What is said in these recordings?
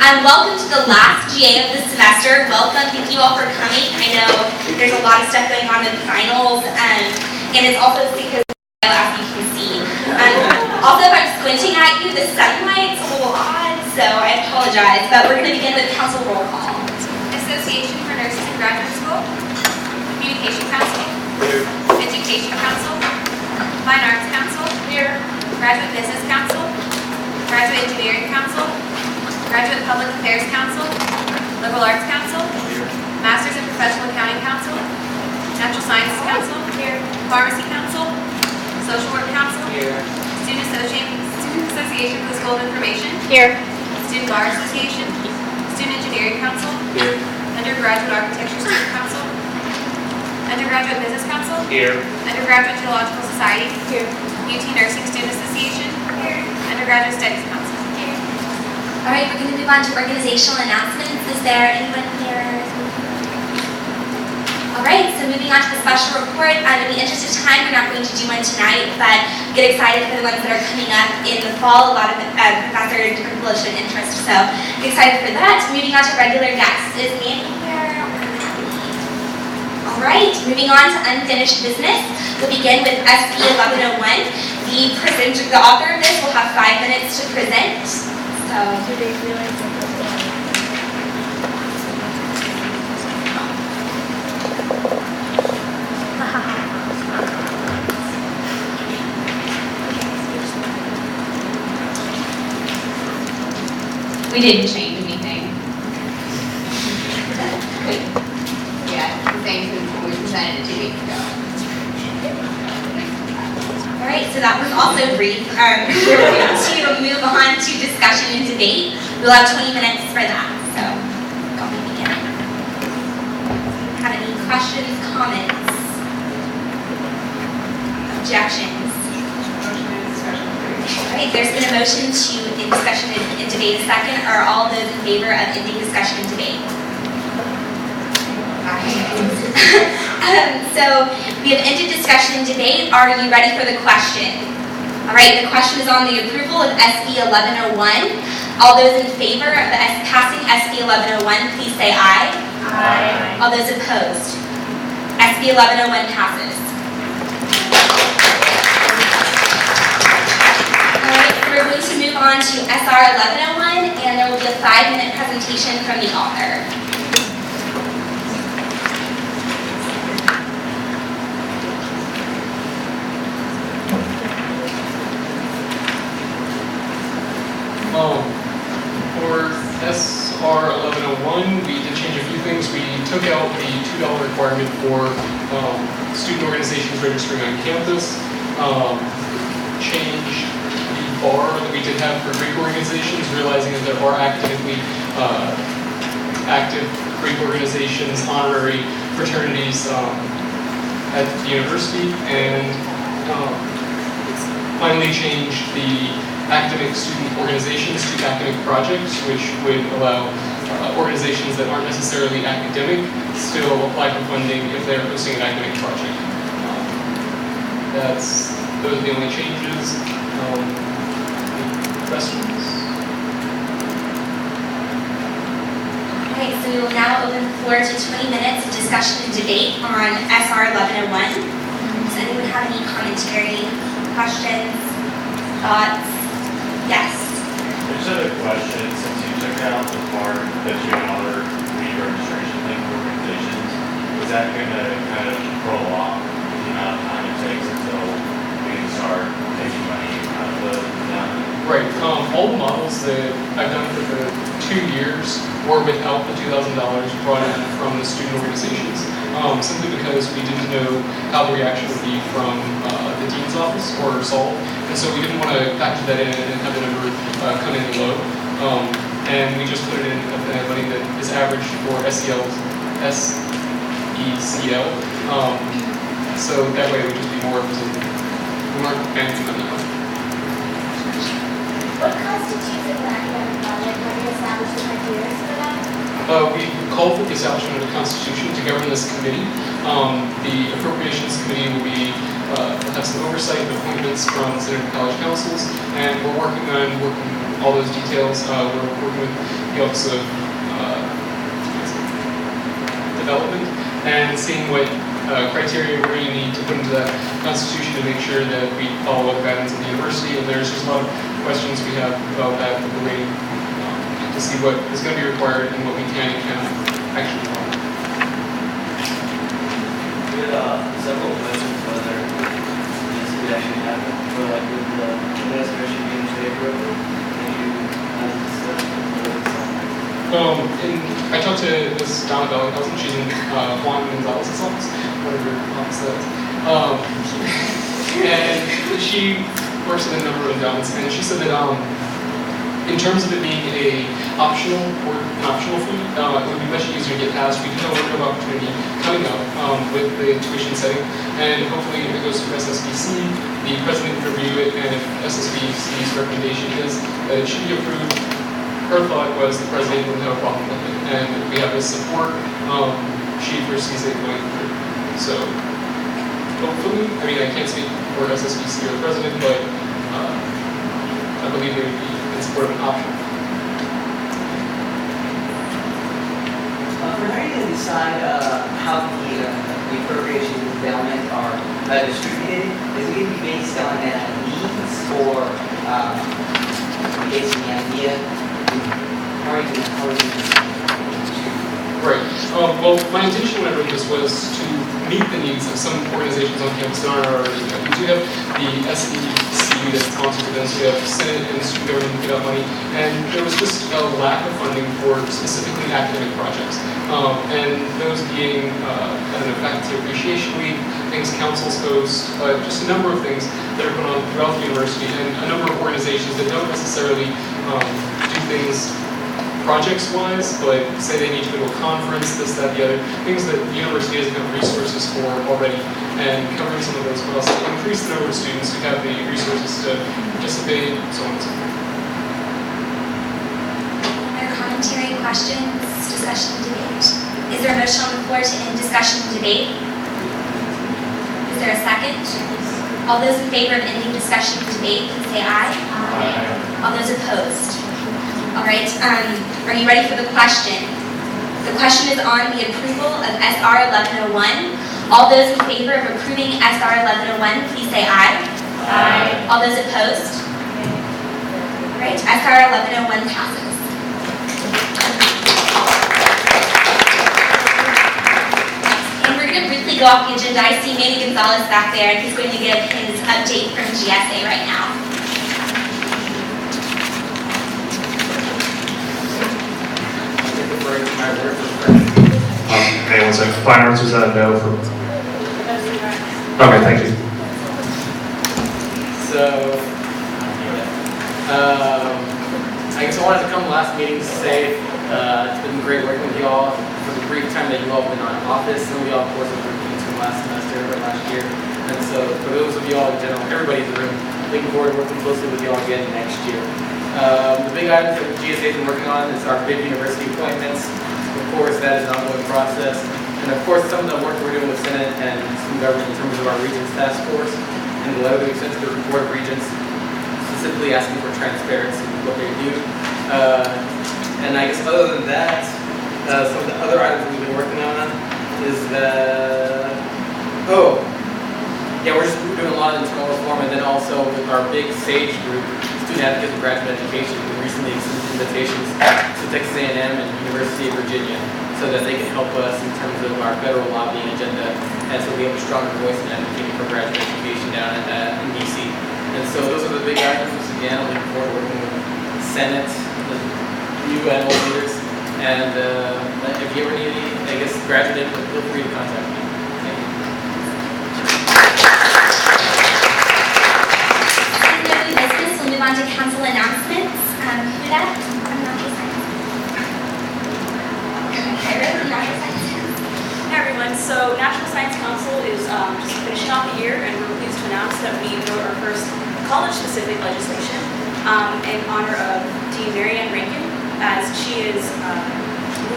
Welcome to the last GA of the semester. Welcome, thank you all for coming. I know there's a lot of stuff going on with finals, and it's also because, as you can see. Also, if I'm squinting at you, the sunlight's a little odd, so I apologize. But we're going to begin with council roll call. Association for Nurses in Graduate School, Communication Council, Education Council, Fine Arts Council, Graduate Business Council, Graduate Engineering Council, Graduate Public Affairs Council, Liberal Arts Council, Masters in Professional Accounting Council, Natural Sciences Council, Pharmacy Council, Social Work Council, Student Association for the School of Information, Student Bar Association, Student Engineering Council, Undergraduate Architecture Student Council, Undergraduate Business Council, Undergraduate Geological Society, UT Nursing Student Association, Undergraduate Studies Council. All right, we're going to move on to organizational announcements. Is there anyone here? All right, so moving on to the special report. In the interest of time, we're not going to do one tonight, but get excited for the ones that are coming up in the fall. A lot of professors, different people have shown interest, so get excited for that. Moving on to regular guests. Is Mandy here? All right, moving on to unfinished business. We'll begin with SB 1101. The author of this will have 5 minutes to present. So, do they realize that we didn't change anything. Yeah, the same since we presented it 2 weeks ago. All right, so that was also brief. We're going to move on to discussion and debate. We'll have 20 minutes for that. So, go begin. Have any questions, comments, objections? All right, there's been a motion to end discussion and debate. A second. Are all those in favor of ending discussion and debate? So we have ended discussion and debate. Are you ready for the question? All right, the question is on the approval of SB 1101. All those in favor of passing SB 1101, please say aye. Aye. All those opposed? SB 1101 passes. All right, so we're going to move on to SR 1101, and there will be a 5-minute presentation from the author. For SR 1101, we did change a few things. We took out the $2 requirement for student organizations registering on campus, changed the bar that we did have for Greek organizations, realizing that there are actively active Greek organizations, honorary fraternities at the university, and finally changed the academic student organizations to academic projects, which would allow organizations that aren't necessarily academic still apply for funding if they're hosting an academic project. Those are the only changes. Questions? Okay, so we will now open the floor to 20 minutes of discussion and debate on SR 1101. Does anyone have any commentary, questions, thoughts? Yes. I just had a question. Since you took out the part that you and other re-registration link organizations, is that going to kind of prolong the amount of time it takes until we can start taking money out of the Right. All the models that I've done for the 2 years were without the $2,000 brought in from the student organizations, simply because we didn't know how the reaction would be from the dean's office or SOL, and so we didn't want to factor that in and have the number come in low. And we just put it in money that is averaged for SECL. So that way it would just be more representative. We weren't banking on that. What constitutes an academic project? Have you established the criteria for that? We called for the establishment of a constitution to govern this committee. The appropriations committee will have some oversight of appointments from Senator College councils, and we're working all those details. We're working with the Office of Development and seeing what criteria we're going to need to put into that constitution to make sure that we follow the guidance of the university. And there's just a lot of questions we have about that that we're waiting to see what is going to be required and what we can and cannot actually follow. We had several questions whether this could actually happen, or like with the administration being in favor of it. Can you have a discussion or something? I talked to Ms. Donna Bellinghausen, she's in Juan Gonzalez's office, whatever your office says. And she works in a number of endowments, and she said that in terms of it being an optional fee, it would be much easier to get passed. We do have a window of opportunity coming up with the tuition setting, and hopefully if it goes through SSBC, the president will review it, and if SSBC's recommendation is that it should be approved, her thought was the president wouldn't have a problem with it, and if we have his support, she foresees it going through. So hopefully, I mean, I can't speak for SSBC or the president, but I believe they would be in support of an option. For how are you going to decide how the appropriations and endowment are distributed? Is it going to be based on needs or based on the idea? How are you going to Right. Well, my intention when I wrote this was to meet the needs of some organizations on campus that aren't already there. We do have the SEC that's sponsored events, we have Senate and student government to get out money, and there was just a lack of funding for specifically academic projects. And those being, I don't know, faculty appreciation week, things councils host, just a number of things that are going on throughout the university, and a number of organizations that don't necessarily do things projects-wise, but say they need to go to a conference, this, that, the other, things that the university doesn't have resources for already, and covering some of those costs to increase the number of students who have the resources to participate, so on and so forth. Other commentary, questions, discussion, debate? Is there a motion on the floor to end discussion and debate? Is there a second? All those in favor of ending discussion and debate, please say aye. Aye. All those opposed? All right, are you ready for the question? The question is on the approval of SR 1101. All those in favor of approving SR 1101, please say aye. Aye. All those opposed? All right, SR 1101 passes. And we're going to briefly go off the agenda. I see Manny Gonzalez back there, and he's going to give his update from GSA right now. Hey, one second. Fine arts, was that a no for? Okay, thank you. So, I guess I wanted to come to the last meeting to say it's been great working with you all for the brief time that you all have been on office. Some of you all, of course, have worked from last semester or last year. And so, for those of you all in general, everybody in the room, looking forward to working closely with you all again next year. The big items that GSA has been working on is our big university appointments. Of course, that is an ongoing process. And of course, some of the work we're doing with Senate and student government in terms of our Regents Task Force and the letter that we sent to the Board of Regents, specifically asking for transparency with what they do. And I guess other than that, some of the other items we've been working on is that, we're just doing a lot of internal reform, and then also with our big SAGE group, Student Advocates for Graduate Education, we recently extended invitations to Texas A&M and University of Virginia so that they can help us in terms of our federal lobbying agenda, and so we have a stronger voice in advocating for graduate education down in DC. And so those are the big items. Again, I'm looking forward to working with the Senate, the new and old leaders, and if you ever need any, I guess, graduate input, feel free to contact me. Thank you. We'll move on to council announcements. Huda, I'm not your science. Hi everyone, so National Science Council is just finishing off the year, and we're pleased to announce that we wrote our first college-specific legislation in honor of Dean Marianne Rankin, as she is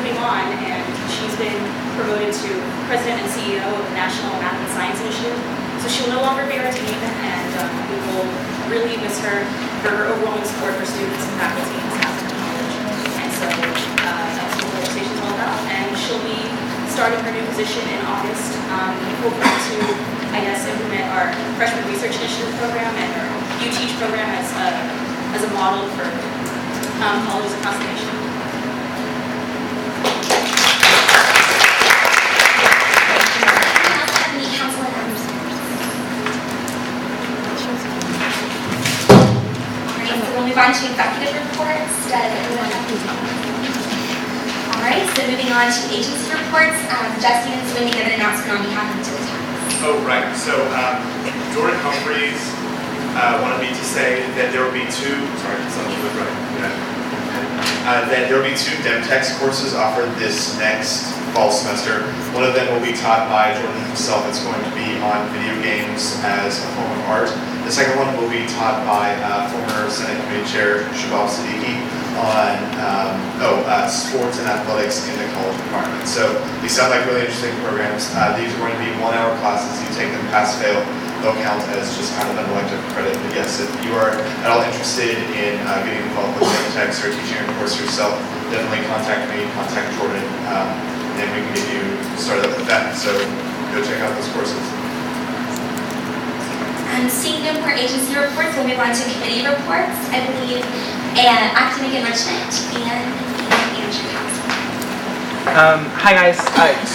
moving on, and she's been promoted to President and CEO of the National Math and Science Initiative. So she'll no longer be our dean, and we will really miss her for her overwhelming support for students and faculty and staff at the college. And so that's what the legislation is all about. And she'll be starting her new position in August, hoping to, I guess, implement our freshman research initiative program and our You Teach program as a model for colleges across the nation. Any council announcements? Alright, so we'll move on to executive reports. Does anyone have any? Alright, so moving on to agency reports. Justin is going to give an announcement on behalf of the tax. Oh, right. So Jordan Humphreys wanted me to say that there will be two, that there will be two DemTex courses offered this next fall semester. One of them will be taught by Jordan himself. It's going to be on video games as a form of art. The second one will be taught by former Senate Committee Chair Shabab Siddiqui on sports and athletics in the college department. So these sound like really interesting programs. These are going to be 1-hour classes. You take them pass-fail. They'll count as just kind of an elective credit. But yes, if you are at all interested in getting involved with DemTex or teaching a course yourself, definitely contact me, contact Jordan, and we can get you started up with that. So go check out those courses. Seeing no more agency reports, we'll move on to committee reports. I believe academic enrichment and Andrew Council. Hi guys.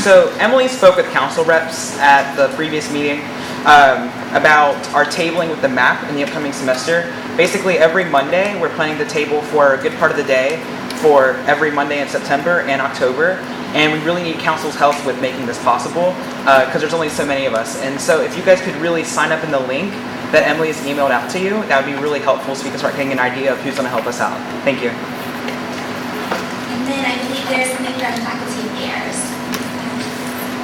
So Emily spoke with council reps at the previous meeting about our tabling with the map in the upcoming semester. Basically every Monday we're planning to table for a good part of the day for every Monday in September and October. And we really need council's help with making this possible because there's only so many of us. And so if you guys could really sign up in the link that Emily has emailed out to you, that would be really helpful so we can start getting an idea of who's going to help us out. Thank you. And then I believe there's something from faculty affairs.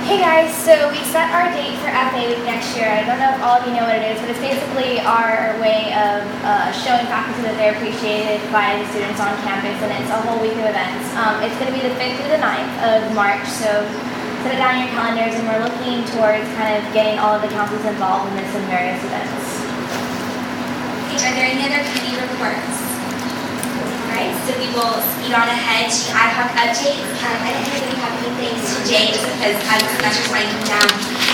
Hey guys, so we set our date for FA Week next year. I don't know if all of you know what it is, but it's basically our way of showing faculty that they're appreciated by the students on campus, and it's a whole week of events. It's going to be the 5th through the 9th of March, so set it down in your calendars, and we're looking towards kind of getting all of the councils involved in this in various events. Okay, are there any other committee reports? Alright, so we will speed on ahead to ad hoc updates. I don't think we have anything today just because as the semester's winding down,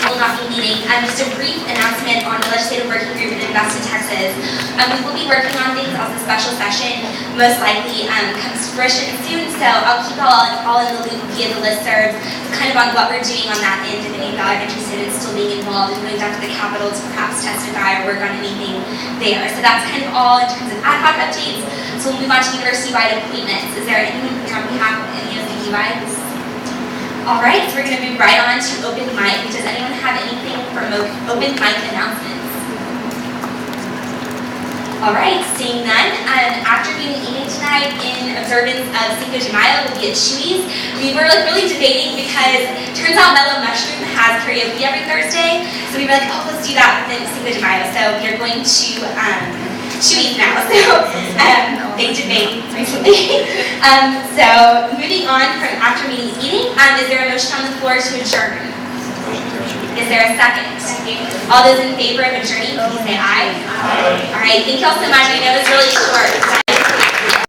we'll not be meeting. Just a brief announcement on the legislative working group in Invest in Texas. We will be working on things as a special session, most likely comes to fruition soon, so I'll keep all in the loop via the listserv, kind of on what we're doing on that end, if any of y'all are interested in still being involved and going down to the Capitol to perhaps testify or work on anything there. So that's kind of all in terms of ad hoc updates. So we'll move on to university-wide appointments. Is there anything on behalf of any of the UIs? All right, so we're going to move right on to open mic. Does anyone have anything from open mic announcements? All right, seeing none. After being eating tonight in observance of Cinco de Mayo, we'll be at Chewy's. We were really debating because it turns out Mellow Mushroom has karaoke every Thursday. So we were like, oh, let's do that within Cinco de Mayo. So we are going to Chewy's now. So big debate recently. So moving on from after meeting eating, is there a motion on the floor to adjourn? Is there a second? All those in favor of adjourning, please say aye. All right, thank you all so much. I know it's really short.